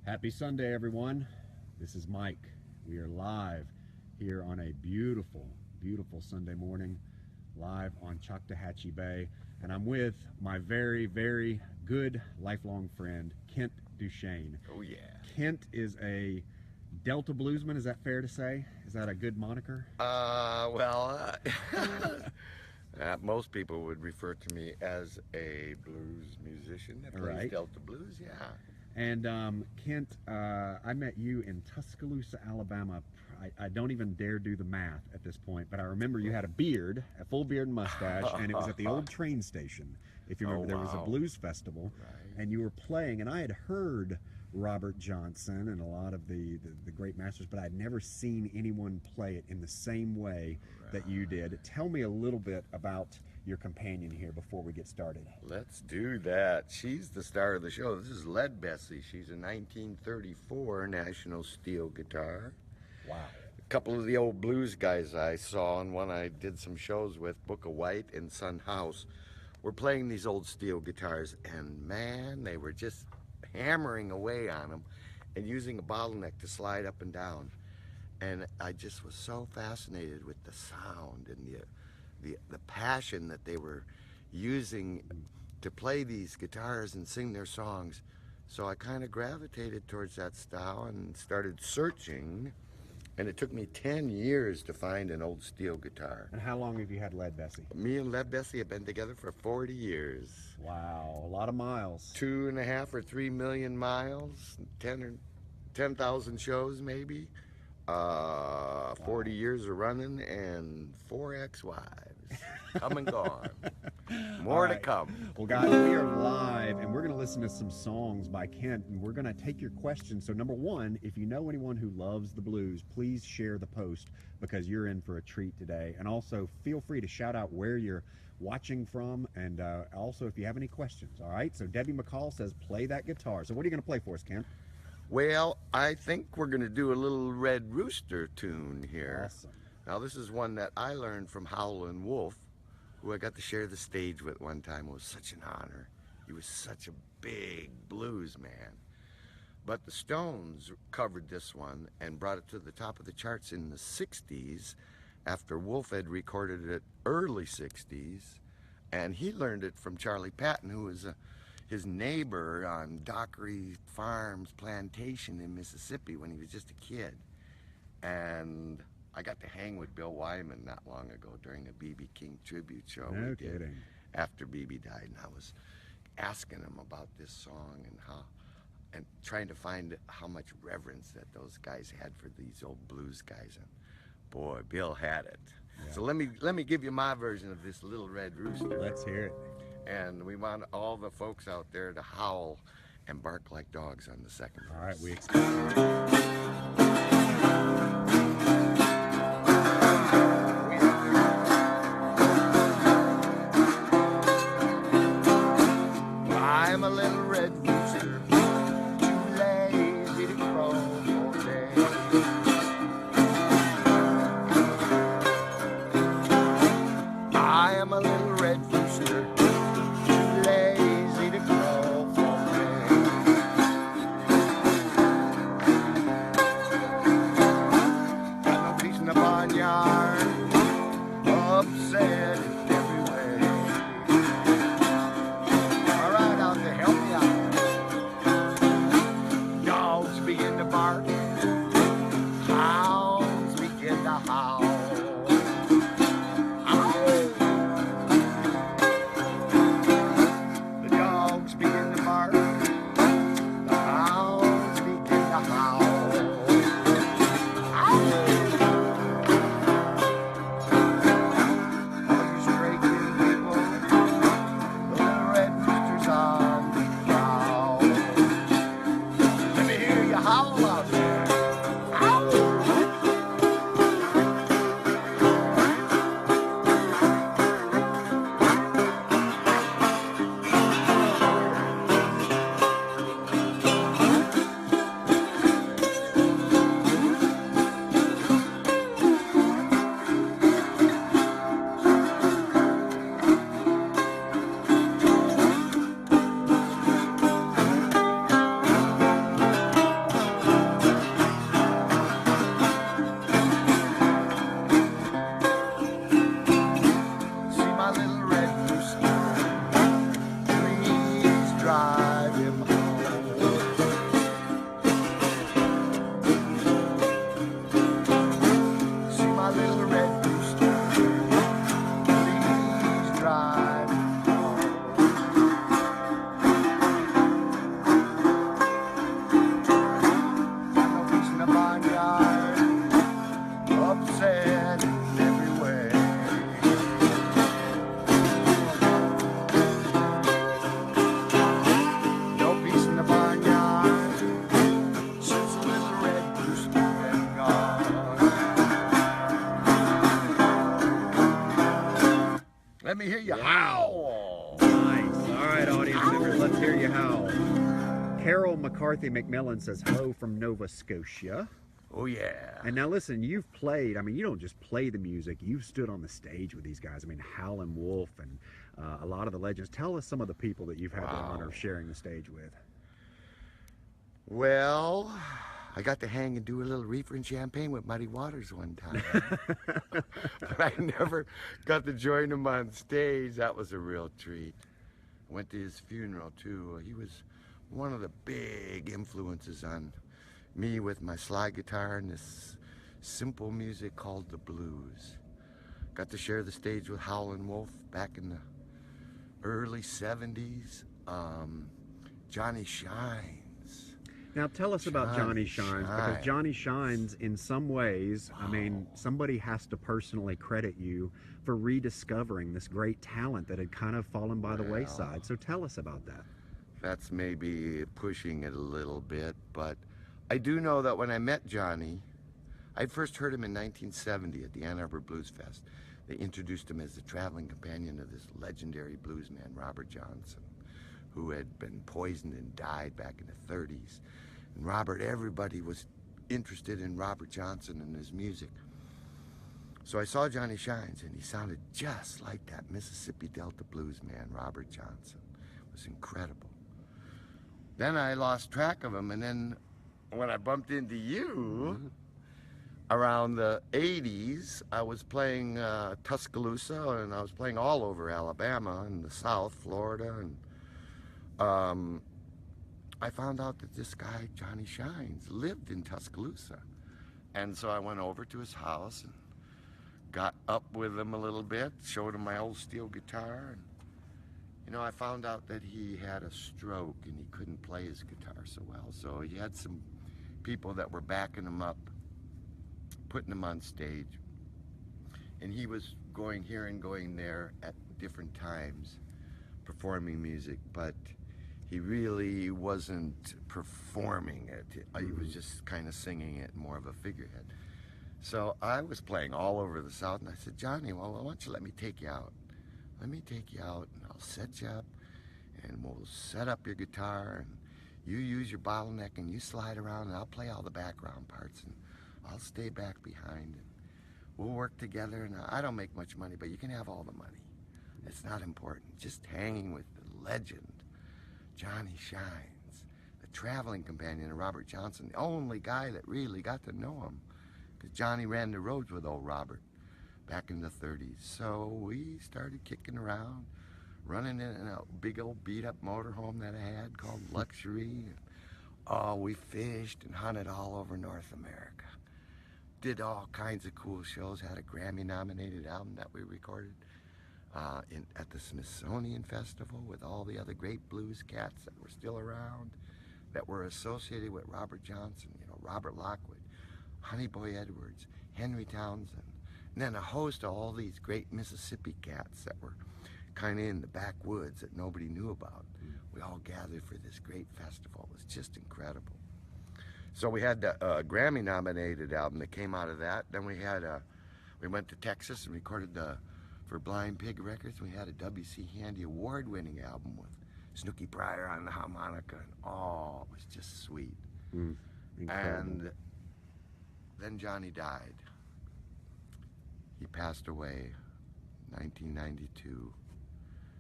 Happy Sunday, everyone. This is Mike. We are live here on a beautiful, beautiful Sunday morning, live on Choctawhatchee Bay. And I'm with my very, very good lifelong friend, Kent DuChaine. Oh, yeah. Kent is a Delta bluesman, is that fair to say? Is that a good moniker? Most people would refer to me as a blues musician that plays Delta blues, yeah. And Kent, I met you in Tuscaloosa, Alabama. I don't even dare do the math at this point, but I remember you had a beard, a full beard and mustache, and it was at the old train station. If you remember, there was a blues festival, and you were playing, and I had heard Robert Johnson and a lot of the great masters, but I'd never seen anyone play it in the same way that you did. Tell me a little bit about your companion here before we get started. Let's do that. She's the star of the show. This is Leadbessie. She's a 1934 National Steel guitar. Wow. A couple of the old blues guys I saw, and one I did some shows with, Book of White and Sun House, were playing these old steel guitars, and man, they were just hammering away on them and using a bottleneck to slide up and down. And I just was so fascinated with the sound and the passion that they were using to play these guitars and sing their songs. So I kind of gravitated towards that style and started searching, and it took me 10 years to find an old steel guitar. And how long have you had Leadbessie? Me and Leadbessie have been together for 40 years. Wow, a lot of miles. 2.5 or 3 million miles, 10,000 shows maybe. 40 years of running and 4 ex-wives. Come and gone. More to come. Well, guys, we are live, and we're going to listen to some songs by Kent, and we're going to take your questions. So, number one, if you know anyone who loves the blues, please share the post, because you're in for a treat today. And also, feel free to shout out where you're watching from, and also if you have any questions. All right? So, Debbie McCall says, play that guitar. So, what are you going to play for us, Kent? Well, I think we're going to do a little Red Rooster tune here. Awesome. Now, this is one that I learned from Howlin' Wolf, who I got to share the stage with one time. It was such an honor. He was such a big blues man. But the Stones covered this one and brought it to the top of the charts in the 60s after Wolf had recorded it early 60s. And he learned it from Charlie Patton, who was his neighbor on Dockery Farms plantation in Mississippi when he was just a kid. And I got to hang with Bill Wyman not long ago during a B.B. King tribute show No we kidding. did after B.B. died, and I was asking him about this song and trying to find how much reverence that those guys had for these old blues guys, and boy, Bill had it. Yeah. So let me give you my version of this Little Red Rooster. Let's hear it. And we want all the folks out there to howl and bark like dogs on the second verse. All right, we expect it. I'm a little red rooster, too lazy to crow all day. I am a little red rooster, too lazy to crow all day. Got no peace in the barnyard, upset in every way. All right, out there, help me out. Dogs begin to bark, hounds begin to howl. Let me hear you howl. Nice. All right, audience members, let's hear you howl. Carol McCarthy McMillan says hello from Nova Scotia. Oh, yeah. And now listen, you've played, I mean, you don't just play the music, you've stood on the stage with these guys. I mean, Howlin' Wolf and a lot of the legends. Tell us some of the people that you've had the honor of sharing the stage with. Well, I got to hang and do a little reefer and champagne with Muddy Waters one time. But I never got to join him on stage. That was a real treat. I went to his funeral, too. He was one of the big influences on me with my slide guitar and this simple music called the blues. Got to share the stage with Howlin' Wolf back in the early 70s. Johnny Shines. Now tell us about Johnny Shines, because Johnny Shines, in some ways, I mean, somebody has to personally credit you for rediscovering this great talent that had kind of fallen by the wayside. So tell us about that. That's maybe pushing it a little bit, but I do know that when I met Johnny, I first heard him in 1970 at the Ann Arbor Blues Fest. They introduced him as the traveling companion of this legendary bluesman, Robert Johnson, who had been poisoned and died back in the 30s. And Robert, everybody was interested in Robert Johnson and his music. So I saw Johnny Shines, and he sounded just like that Mississippi Delta bluesman, Robert Johnson. It was incredible. Then I lost track of him, and then when I bumped into you around the 80s, I was playing Tuscaloosa, and I was playing all over Alabama and the South, Florida, and I found out that this guy, Johnny Shines, lived in Tuscaloosa. And so I went over to his house and got up with him a little bit, showed him my old steel guitar, and you know, I found out that he had a stroke and he couldn't play his guitar so well. So he had some people that were backing him up, putting him on stage. And he was going here and going there at different times, performing music, but he really wasn't performing it. He was just kind of singing it, more of a figurehead. So I was playing all over the South, and I said, Johnny, well, why don't you let me take you out? Let me take you out, and I'll set you up, and we'll set up your guitar, and you use your bottleneck, and you slide around, and I'll play all the background parts, and I'll stay back behind, and we'll work together, and I don't make much money, but you can have all the money. It's not important. Just hanging with the legend, Johnny Shines, the traveling companion of Robert Johnson, the only guy that really got to know him, because Johnny ran the roads with old Robert back in the 30s. So we started kicking around, running in a big old beat-up motorhome that I had called Luxury. Oh, we fished and hunted all over North America. Did all kinds of cool shows, had a Grammy-nominated album that we recorded at the Smithsonian Festival with all the other great blues cats that were still around, that were associated with Robert Johnson, you know, Robert Lockwood, Honey Boy Edwards, Henry Townsend, and then a host of all these great Mississippi cats that were kind of in the backwoods that nobody knew about. We all gathered for this great festival. It was just incredible. So we had the Grammy-nominated album that came out of that. Then we went to Texas and recorded for Blind Pig Records. We had a W.C. Handy award-winning album with Snooky Pryor on the harmonica. And oh, it was just sweet. And then Johnny died. He passed away in 1992.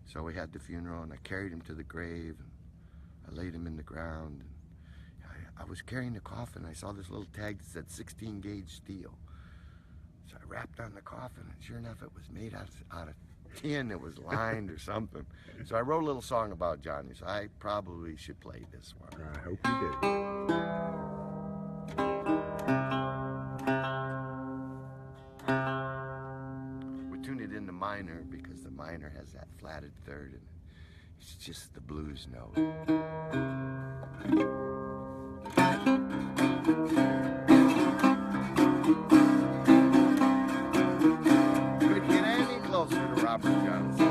So we had the funeral, and I carried him to the grave, and I laid him in the ground. And I was carrying the coffin. I saw this little tag that said 16 gauge steel. So I rapped on the coffin, and sure enough, it was made out of tin. It was lined or something. So I wrote a little song about Johnny, so I probably should play this one. I hope you do. In the minor, because the minor has that flatted third, and it's just the blues note. Couldn't get any closer to Robert Johnson.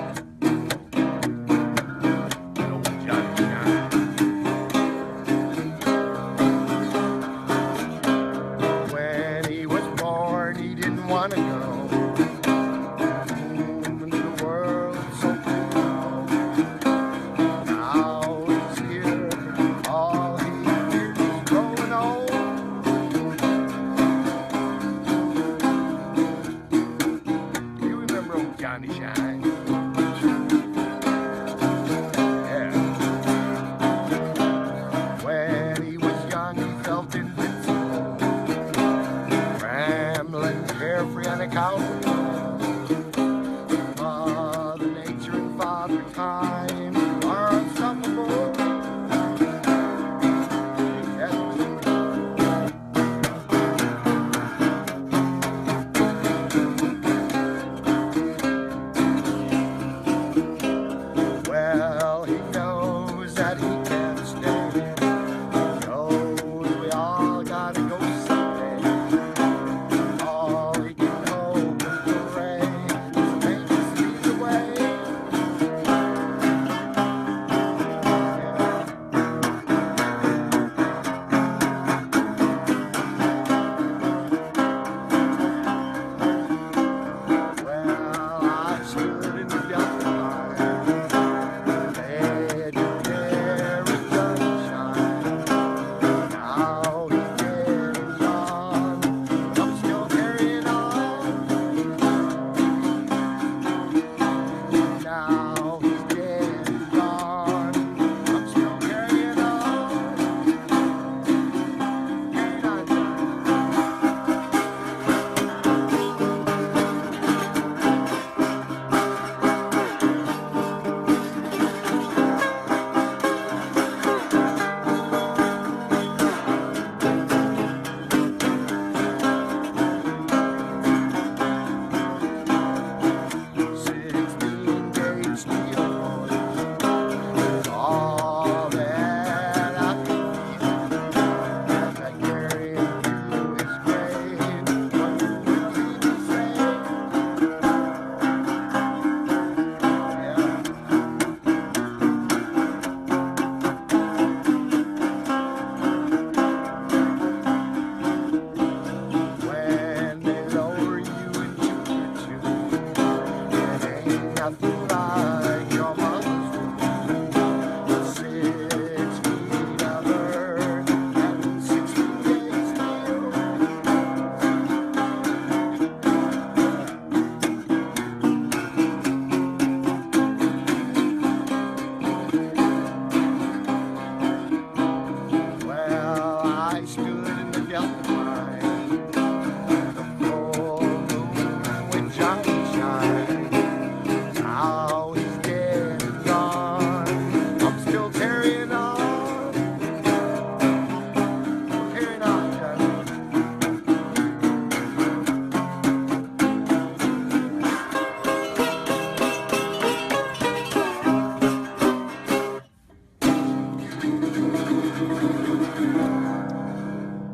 That old Johnny Shines. When he was born, he didn't want to go. Johnny Shine. Yeah. When he was young, he felt invincible, rambling carefree on a cowboy. Mother Nature and Father Time are unstoppable. Well, he knows that he can't stay. He knows we all gotta go someday. All he can hope and pray is make us lead the way. Well, I stood in the Delta line.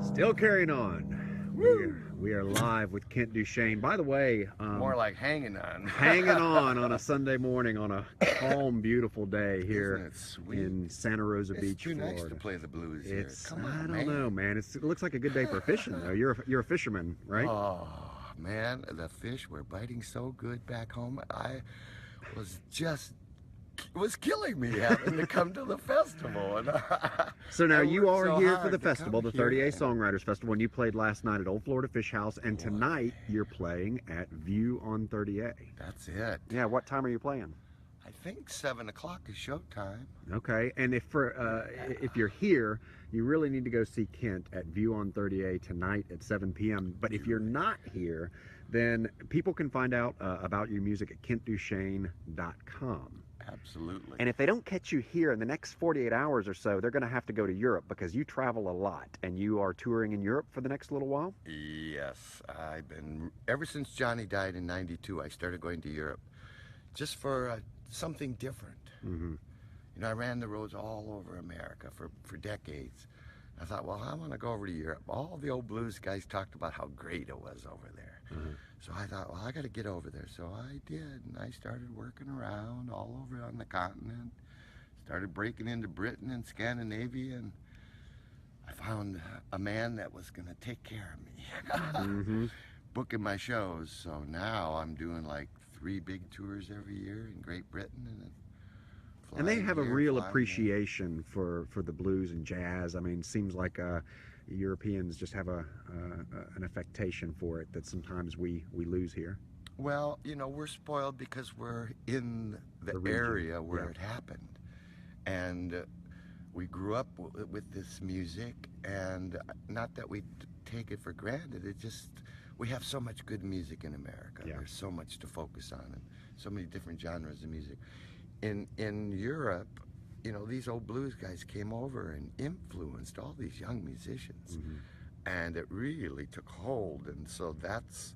Still carrying on. We are live with Kent DuChaine. By the way, More like hanging on. hanging on a Sunday morning on a calm, beautiful day here Isn't it sweet? in Santa Rosa It's Beach, too nice Florida. to play the blues It's here. Come I on, don't man. know, man. It looks like a good day for fishing though. You're a fisherman, right? Oh man, the fish were biting so good back home. I was killing me having to come to the festival. And So now I you worked are so here for hard the to festival, come the here 30A and- Songwriters Festival, and you played last night at Old Florida Fish House, and tonight you're playing at View on 30A. That's it. Yeah, what time are you playing? I think 7 o'clock is showtime. Okay, and if you're here, you really need to go see Kent at View on 30A tonight at 7 p.m. But if you're not here, then people can find out about your music at kentduchaine.com. Absolutely. And if they don't catch you here in the next 48 hours or so, they're going to have to go to Europe because you travel a lot and you are touring in Europe for the next little while? Yes, I've been, ever since Johnny died in '92, I started going to Europe just for something different. Mm-hmm. You know, I ran the roads all over America for decades. I thought, well, I want to go over to Europe. All the old blues guys talked about how great it was over there. Mm-hmm. So I thought, well, I got to get over there. So I did, and I started working around all over on the continent. Started breaking into Britain and Scandinavia, and I found a man that was going to take care of me, Mm-hmm. booking my shows. So now I'm doing like 3 big tours every year in Great Britain, And they flying have a here, real flying there. appreciation for the blues and jazz. I mean, it seems like Europeans just have an affectation for it that sometimes we lose here. Well, you know, we're spoiled because we're in the region, area where yeah. it happened. And we grew up with this music, and not that we take it for granted, it just, we have so much good music in America. Yeah. There's so much to focus on, and so many different genres of music. In Europe, you know, these old blues guys came over and influenced all these young musicians. Mm-hmm. And it really took hold, and so that's,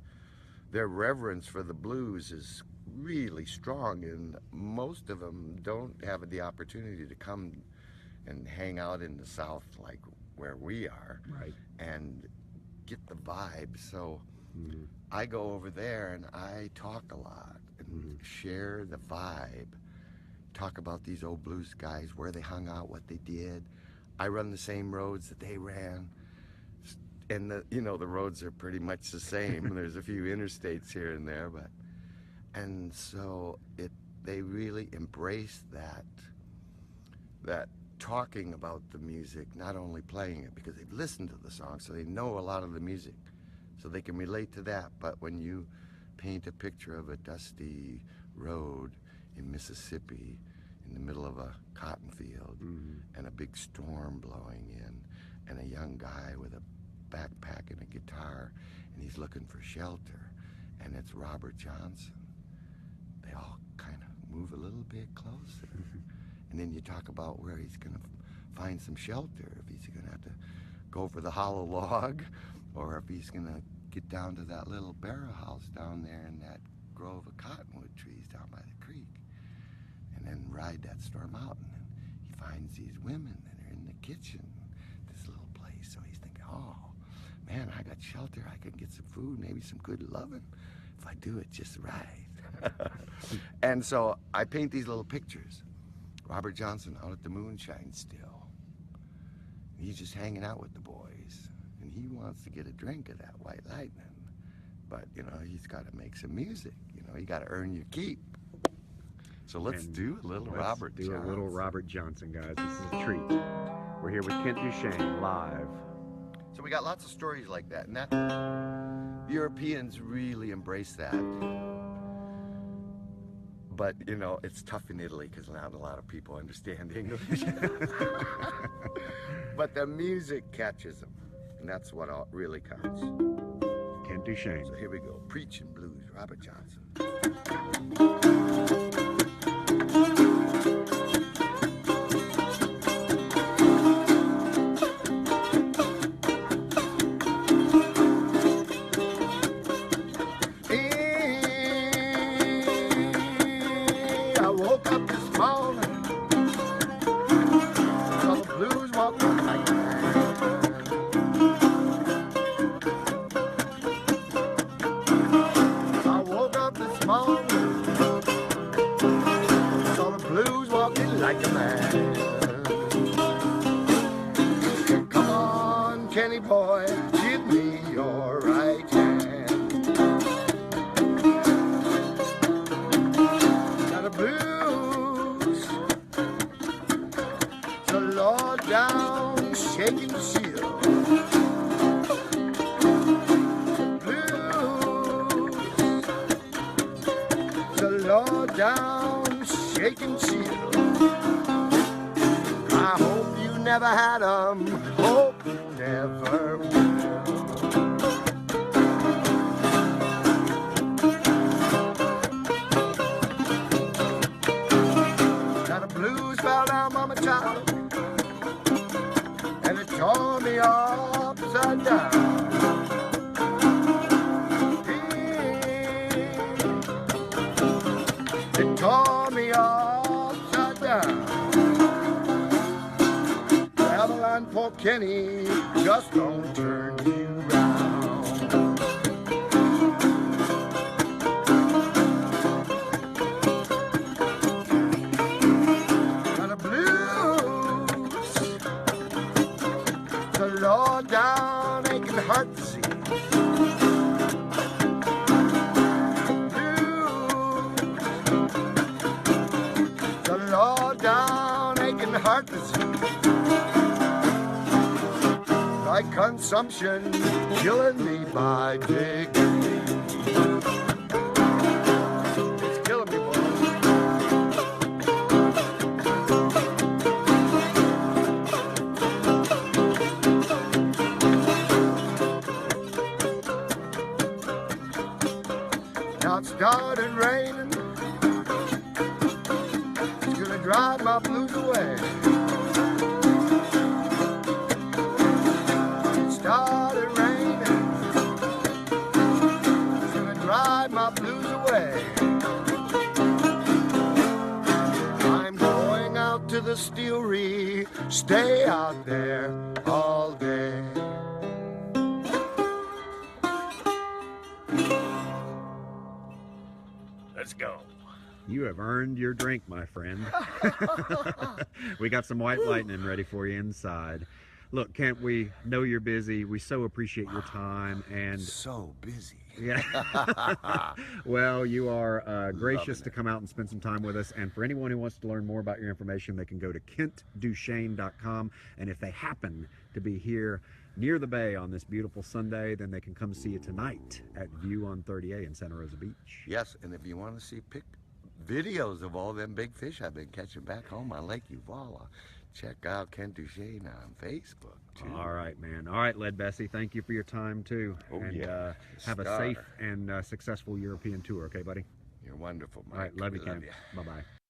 their reverence for the blues is really strong, and most of them don't have the opportunity to come and hang out in the South like where we are, Right. and get the vibe. So Mm-hmm. I go over there and I talk a lot and Mm-hmm. share the vibe, talk about these old blues guys, where they hung out, what they did. I run the same roads that they ran, and you know, the roads are pretty much the same. There's a few interstates here and there, but, and so they really embrace that talking about the music, not only playing it, because they've listened to the song, so they know a lot of the music, so they can relate to that. But when you paint a picture of a dusty road in Mississippi in the middle of a cotton field, Mm-hmm. and a big storm blowing in, and a young guy with a backpack and a guitar, and he's looking for shelter, and it's Robert Johnson, they all kind of move a little bit closer. And then you talk about where he's going to find some shelter, if he's going to have to go for the hollow log, or if he's going to get down to that little barrel house down there in that grove of cottonwood trees down by the creek, and then ride that storm out. And then he finds these women that are in the kitchen, this little place. So he's thinking, oh man, I got shelter, I can get some food, maybe some good loving if I do it just right. And so I paint these little pictures. Robert Johnson out at the moonshine still. He's just hanging out with the boys, and he wants to get a drink of that white lightning. But, you know, he's got to make some music. You know, you got to earn your keep. So let's do a little Robert Johnson. Do a little Robert Johnson, guys. This is a treat. We're here with Kent DuChaine live. So we got lots of stories like that, and that Europeans really embrace that. But, you know, it's tough in Italy because not a lot of people understand English. But the music catches them, and that's what really counts. Kent DuChaine. So here we go. Preaching Blues, Robert Johnson. I woke up this morning, saw the blues walking like I woke up this morning, saw the blues walking like a man. Come on, Kenny boy, give me your right hand. Got a blues, so low down, shaking shield. Low down, shaking shield. I hope you never had 'em, hope you never will. Got a blues fell down, mama child, and it tore me upside down. It tore me upside down. Babylon, poor Kenny, just don't turn you round. Got a blues, the low down aching heart disease. Low down aching heart disease, like consumption killing me by degree. started raining. It's gonna drive my blues away. It started raining. It's gonna drive my blues away. I'm going out to the steelry, stay out there all day. Let's go. You have earned your drink, my friend. We got some White Lightning ready for you inside. Look, Kent, we know you're busy. We so appreciate your time. And so busy. yeah. Well, you are gracious to come out and spend some time with us. And for anyone who wants to learn more about your information, they can go to KentDuChaine.com. And if they happen to be here near the bay on this beautiful Sunday, then they can come see you tonight at View on 30A in Santa Rosa Beach. Yes, and if you want to see videos of all them big fish I've been catching back home on Lake Uvala, check out Kent DuChaine on Facebook, too. All right, man. All right, Leadbessie, thank you for your time, too. Oh, and yeah. have a safe and successful European tour, okay, buddy? You're wonderful, Mike. All right, love you, Love Kent. you. Bye-bye.